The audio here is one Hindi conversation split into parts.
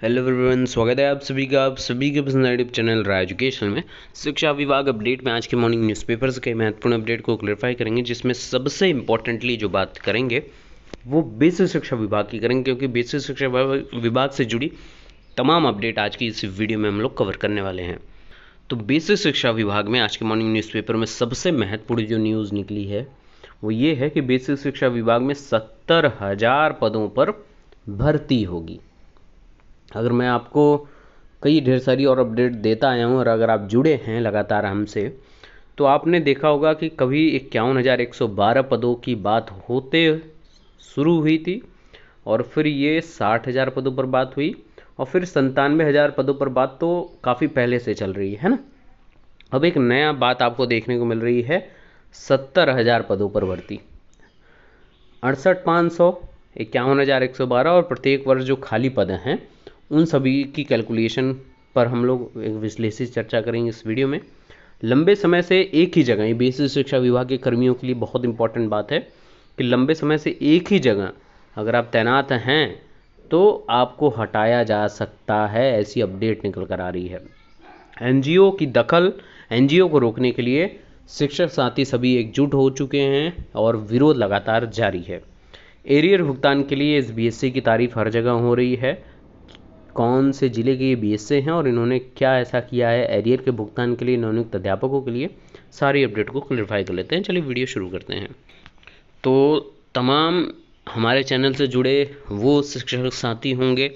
हेलो एवरीवन, स्वागत है आप सभी के पसंद यूट्यूब चैनल राय एजुकेशन में। शिक्षा विभाग अपडेट में आज के मॉर्निंग न्यूज़पेपर्स के महत्वपूर्ण अपडेट को क्लैरिफाई करेंगे, जिसमें सबसे इम्पोर्टेंटली जो बात करेंगे वो बेसिक शिक्षा विभाग की करेंगे, क्योंकि बेसिक शिक्षा विभाग से जुड़ी तमाम अपडेट आज की इस वीडियो में हम लोग कवर करने वाले हैं। तो बेसिक शिक्षा विभाग में आज के मॉर्निंग न्यूज़पेपर में सबसे महत्वपूर्ण जो न्यूज़ निकली है वो ये है कि बेसिक शिक्षा विभाग में 70,000 पदों पर भर्ती होगी। अगर मैं आपको कई ढेर सारी और अपडेट देता आया हूँ और अगर आप जुड़े हैं लगातार हमसे, तो आपने देखा होगा कि कभी 51,112 पदों की बात होते शुरू हुई थी, और फिर ये 60,000 पदों पर बात हुई, और फिर 97,000 पदों पर बात तो काफ़ी पहले से चल रही है ना। अब एक नया बात आपको देखने को मिल रही है, 70,000 पदों पर भर्ती, 68,500, 51,112 और प्रत्येक वर्ष जो खाली पद हैं उन सभी की कैलकुलेशन पर हम लोग एक विश्लेषित चर्चा करेंगे इस वीडियो में। लंबे समय से एक ही जगह, ये बेसिक शिक्षा विभाग के कर्मियों के लिए बहुत इंपॉर्टेंट बात है कि लंबे समय से एक ही जगह अगर आप तैनात हैं तो आपको हटाया जा सकता है, ऐसी अपडेट निकल कर आ रही है। एनजीओ की दखल, एनजीओ को रोकने के लिए शिक्षक साथी सभी एकजुट हो चुके हैं और विरोध लगातार जारी है। एरियर भुगतान के लिए इस बीएससी की तारीफ हर जगह हो रही है। कौन से ज़िले के ये बीएससी हैं और इन्होंने क्या ऐसा किया है एरियर के भुगतान के लिए नियुक्त अध्यापकों के लिए, सारी अपडेट को क्लियरफाई कर लेते हैं। चलिए वीडियो शुरू करते हैं। तो तमाम हमारे चैनल से जुड़े वो शिक्षक साथी होंगे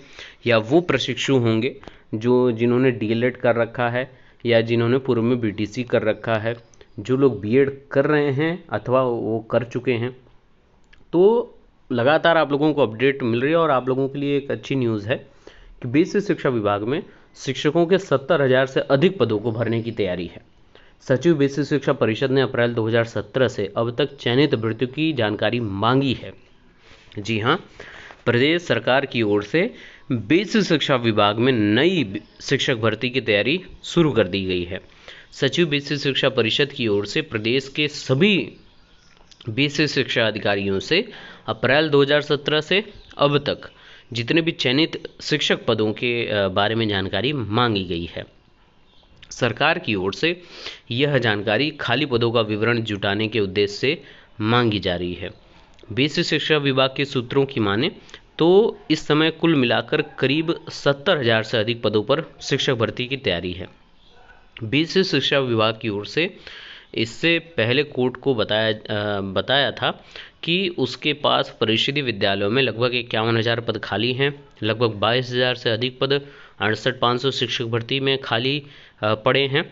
या वो प्रशिक्षु होंगे जिन्होंने डीएलएड कर रखा है या जिन्होंने पूर्व में बीटीसी कर रखा है, जो लोग बीएड कर रहे हैं अथवा वो कर चुके हैं, तो लगातार आप लोगों को अपडेट मिल रही है। और आप लोगों के लिए एक अच्छी न्यूज़ है कि बेसिक शिक्षा विभाग में शिक्षकों के 70,000 से अधिक पदों को भरने की तैयारी है। सचिव बेसिक शिक्षा परिषद ने अप्रैल 2017 से अब तक चयनित अभ्यर्थियों की जानकारी मांगी है। जी हाँ, प्रदेश सरकार की ओर से बेसिक शिक्षा विभाग में नई शिक्षक भर्ती की तैयारी शुरू कर दी गई है। सचिव बेसिक शिक्षा परिषद की ओर से प्रदेश के सभी बेसिक शिक्षा अधिकारियों से अप्रैल 2017 से अब तक जितने भी चयनित शिक्षक पदों के बारे में जानकारी मांगी गई है। सरकार की ओर से यह जानकारी खाली पदों का विवरण जुटाने के उद्देश्य से मांगी जा रही है। बेसिक शिक्षा विभाग के सूत्रों की माने तो इस समय कुल मिलाकर करीब 70,000 से अधिक पदों पर शिक्षक भर्ती की तैयारी है। बेसिक शिक्षा विभाग की ओर से इससे पहले कोर्ट को बताया था कि उसके पास परिषदीय विद्यालयों में लगभग 51,000 पद खाली हैं, लगभग 22,000 से अधिक पद 68,500 शिक्षक भर्ती में खाली पड़े हैं,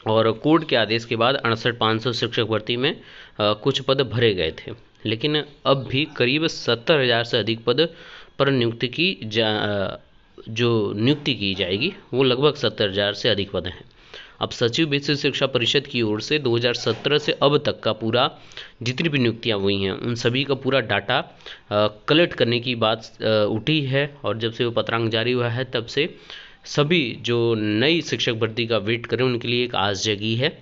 और कोर्ट के आदेश के बाद 68,500 शिक्षक भर्ती में कुछ पद भरे गए थे। लेकिन अब भी करीब 70,000 से अधिक पद पर जो नियुक्ति की जाएगी वो लगभग 70,000 से अधिक पद हैं। अब सचिव बेसिक शिक्षा परिषद की ओर से 2017 से अब तक का पूरा जितनी भी नियुक्तियां हुई हैं उन सभी का पूरा डाटा कलेक्ट करने की बात उठी है, और जब से वो पत्रांक जारी हुआ है तब से सभी जो नई शिक्षक भर्ती का वेट करें उनके लिए एक आस जगी है।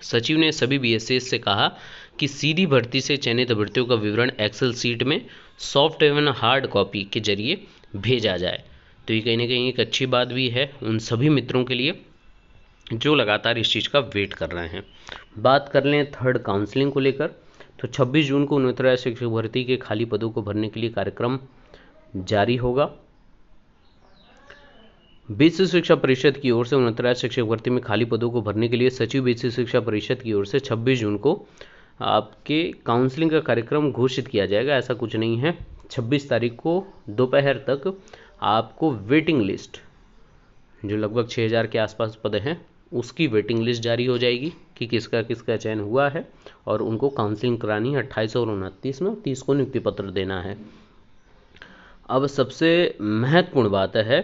सचिव ने सभी बीएससी से कहा कि सीधी भर्ती से चयनित अभ्यर्थियों का विवरण एक्सेल सीट में सॉफ्ट एवं हार्ड कॉपी के जरिए भेजा जाए। तो ये कहीं ना कहीं एक अच्छी बात भी है उन सभी मित्रों के लिए जो लगातार इस चीज़ का वेट कर रहे हैं। बात कर लें थर्ड काउंसलिंग को लेकर, तो 26 जून को उन्नतराय शिक्षक भर्ती के खाली पदों को भरने के लिए कार्यक्रम जारी होगा। बेसिक शिक्षा परिषद की ओर से उन्नतराय शिक्षक भर्ती में खाली पदों को भरने के लिए सचिव बेसिक शिक्षा परिषद की ओर से 26 जून को आपके काउंसलिंग का कार्यक्रम घोषित किया जाएगा। ऐसा कुछ नहीं है, 26 तारीख को दोपहर तक आपको वेटिंग लिस्ट, जो लगभग 6,000 के आसपास पद हैं, उसकी वेटिंग लिस्ट जारी हो जाएगी कि किसका किसका चयन हुआ है, और उनको काउंसलिंग करानी है 28 और 29 में, 30 को नियुक्ति पत्र देना है। अब सबसे महत्वपूर्ण बात है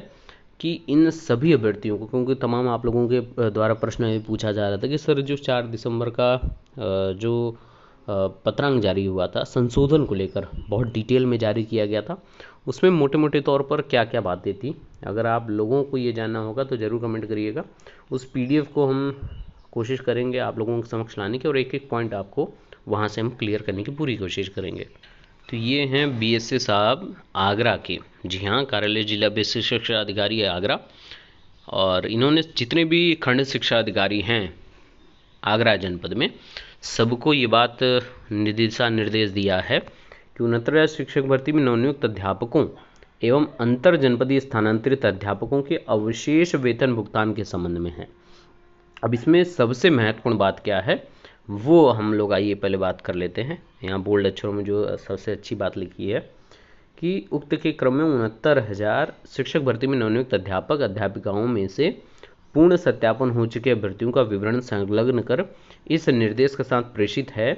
कि इन सभी अभ्यर्थियों को, क्योंकि तमाम आप लोगों के द्वारा प्रश्न ये पूछा जा रहा था कि सर जो 4 दिसंबर का जो पत्रांक जारी हुआ था संशोधन को लेकर, बहुत डिटेल में जारी किया गया था, उसमें मोटे मोटे तौर पर क्या क्या बातें थी, अगर आप लोगों को ये जानना होगा तो ज़रूर कमेंट करिएगा। उस पीडीएफ को हम कोशिश करेंगे आप लोगों के समक्ष लाने की, और एक एक पॉइंट आपको वहाँ से हम क्लियर करने की पूरी कोशिश करेंगे। तो ये हैं BSA साहब आगरा के। जी हाँ, कार्यालय जिला बेसिक शिक्षा अधिकारी है आगरा। और इन्होंने जितने भी खंड शिक्षा अधिकारी हैं आगरा जनपद में, सबको ये बात दिशा निर्देश दिया है कि उन्नतर शिक्षक भर्ती में नवनियुक्त अध्यापकों एवं अंतर जनपदीय स्थानांतरित अध्यापकों के अवशेष वेतन भुगतान के संबंध में है। अब इसमें सबसे महत्वपूर्ण बात क्या है वो हम लोग आइए पहले बात कर लेते हैं। यहाँ बोल्ड अक्षरों में जो सबसे अच्छी बात लिखी है कि उक्त के क्रम में 69,000 शिक्षक भर्ती में नवनियुक्त अध्यापक अध्यापिकाओं में से पूर्ण सत्यापन हो चुके अभ्यर्थियों का विवरण संलग्न कर इस निर्देश के साथ प्रेषित है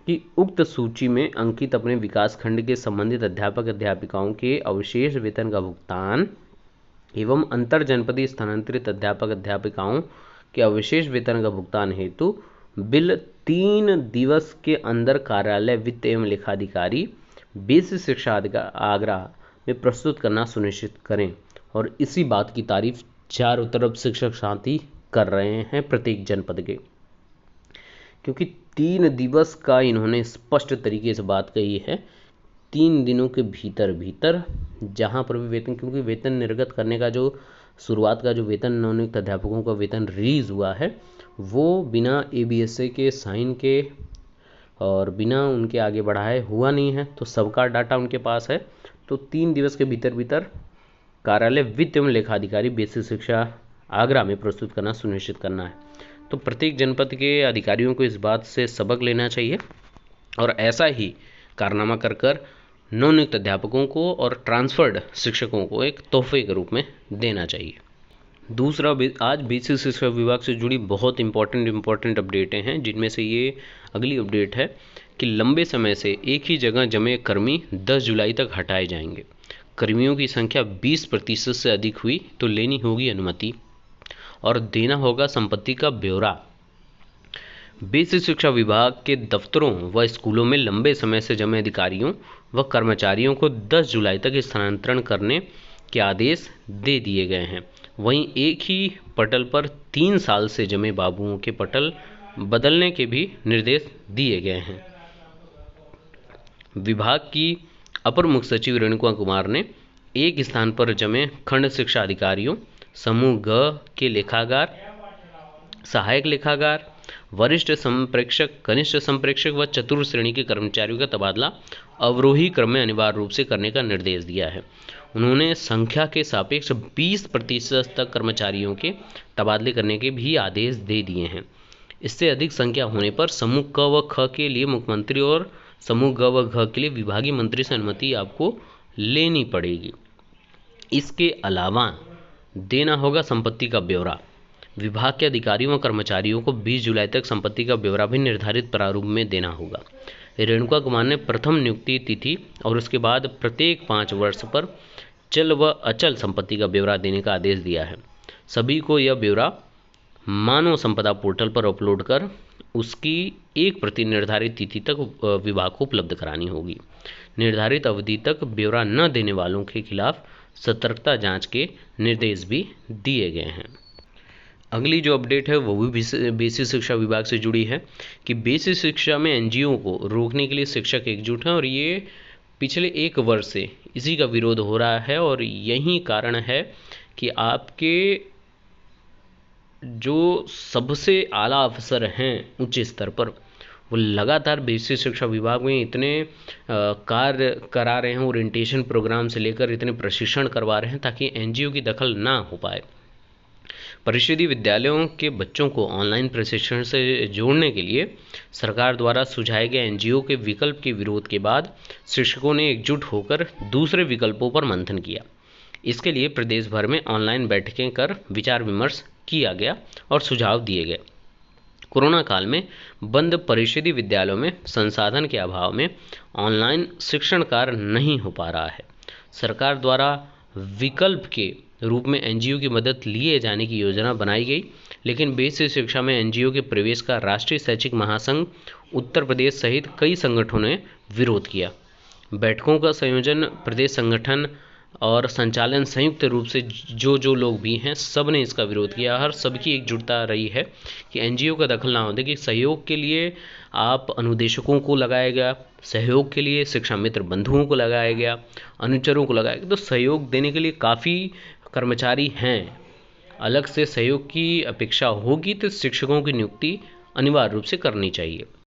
कि उक्त सूची में अंकित अपने विकास खंड के संबंधित अध्यापक अध्यापिकाओं के अवशेष वेतन का भुगतान एवं अंतर जनपदीय स्थानांतरित अध्यापक अध्यापिकाओं के अवशेष वेतन का भुगतान हेतु बिल 3 दिवस के अंदर कार्यालय वित्त एवं लेखाधिकारी बेसिक शिक्षा आगरा में प्रस्तुत करना सुनिश्चित करें। और इसी बात की तारीफ चारों तरफ शिक्षक साथी कर रहे हैं प्रत्येक जनपद के, क्योंकि 3 दिवस का इन्होंने स्पष्ट तरीके से बात कही है। 3 दिनों के भीतर जहां पर भी वेतन, क्योंकि वेतन निर्गत करने का जो शुरुआत का जो वेतन नवनियुक्त अध्यापकों का वेतन रिलीज हुआ है वो बिना ABSA के साइन के और बिना उनके आगे बढ़ाए हुआ नहीं है, तो सबका डाटा उनके पास है। तो 3 दिवस के भीतर कार्यालय वित्त एवं लेखाधिकारी बेसिक शिक्षा आगरा में प्रस्तुत करना सुनिश्चित करना है। तो प्रत्येक जनपद के अधिकारियों को इस बात से सबक लेना चाहिए और ऐसा ही कारनामा कर नवनियुक्त अध्यापकों को और ट्रांसफर्ड शिक्षकों को एक तोहफे के रूप में देना चाहिए। दूसरा, आज बेसिक शिक्षा विभाग से जुड़ी बहुत इंपॉर्टेंट अपडेटें हैं, जिनमें से ये अगली अपडेट है कि लंबे समय से एक ही जगह जमे कर्मी 10 जुलाई तक हटाए जाएंगे। कर्मियों की संख्या 20% से अधिक हुई तो लेनी होगी अनुमति और देना होगा संपत्ति का ब्यौरा। बेसिक शिक्षा विभाग के दफ्तरों व स्कूलों में लंबे समय से जमे अधिकारियों व कर्मचारियों को 10 जुलाई तक स्थानांतरण करने के आदेश दे दिए गए हैं। वहीं एक ही पटल पर 3 साल से जमे बाबुओं के पटल बदलने के भी निर्देश दिए गए हैं। विभाग की अपर मुख्य सचिव रेणुका कुमार ने एक स्थान पर जमे खंड शिक्षा अधिकारियों, समूह ग के लेखागार, सहायक लेखागार, वरिष्ठ संप्रेक्षक, कनिष्ठ संप्रेक्षक व चतुर्थ श्रेणी के कर्मचारियों का तबादला अवरोही क्रम में अनिवार्य रूप से करने का निर्देश दिया है। उन्होंने संख्या के सापेक्ष 20% तक कर्मचारियों के तबादले करने के भी आदेश दे दिए हैं। इससे अधिक संख्या होने पर समूह क व ख के लिए मुख्यमंत्री और समूह ग व घ के लिए विभागीय मंत्री से अनुमति आपको लेनी पड़ेगी। इसके अलावा देना होगा संपत्ति का ब्यौरा। विभाग के अधिकारियों व कर्मचारियों को 20 जुलाई तक संपत्ति का ब्यौरा भी निर्धारित प्रारूप में देना होगा। रेणुका कुमार ने प्रथम नियुक्ति तिथि और उसके बाद प्रत्येक 5 वर्ष पर चल व अचल संपत्ति का ब्यौरा देने का आदेश दिया है। सभी को यह ब्यौरा मानव संपदा पोर्टल पर अपलोड कर उसकी एक प्रति निर्धारित तिथि तक विभाग को उपलब्ध करानी होगी। निर्धारित अवधि तक ब्यौरा न देने वालों के खिलाफ सतर्कता जांच के निर्देश भी दिए गए हैं। अगली जो अपडेट है वो भी बेसिक शिक्षा विभाग से जुड़ी है कि बेसिक शिक्षा में NGO को रोकने के लिए शिक्षक एकजुट हैं और ये पिछले 1 वर्ष से इसी का विरोध हो रहा है। और यही कारण है कि आपके जो सबसे आला अफसर हैं उच्च स्तर पर वो लगातार बेसिक शिक्षा विभाग में इतने कार्य करा रहे हैं, ओरिएंटेशन प्रोग्राम से लेकर इतने प्रशिक्षण करवा रहे हैं ताकि NGO की दखल ना हो पाए। परिषदीय विद्यालयों के बच्चों को ऑनलाइन प्रशिक्षण से जोड़ने के लिए सरकार द्वारा सुझाए गए NGO के विकल्प के विरोध के बाद शिक्षकों ने एकजुट होकर दूसरे विकल्पों पर मंथन किया। इसके लिए प्रदेश भर में ऑनलाइन बैठकें कर विचार विमर्श किया गया और सुझाव दिए गए। कोरोना काल में बंद परिषदीय विद्यालयों में संसाधन के अभाव में ऑनलाइन शिक्षण कार्य नहीं हो पा रहा है। सरकार द्वारा विकल्प के रूप में NGO की मदद लिए जाने की योजना बनाई गई, लेकिन बेसिक शिक्षा में NGO के प्रवेश का राष्ट्रीय शैक्षिक महासंघ उत्तर प्रदेश सहित कई संगठनों ने विरोध किया। बैठकों का संयोजन प्रदेश संगठन और संचालन संयुक्त रूप से जो लोग भी हैं सब ने इसका विरोध किया। हर सबकी एकजुटता रही है कि एनजीओ का दखल ना हो। देखिए, सहयोग के लिए आप अनुदेशकों को लगाया गया, सहयोग के लिए शिक्षा मित्र बंधुओं को लगाया गया, अनुचरों को लगाया गया। तो सहयोग देने के लिए काफ़ी कर्मचारी हैं। अलग से सहयोग की अपेक्षा होगी तो शिक्षकों की नियुक्ति अनिवार्य रूप से करनी चाहिए।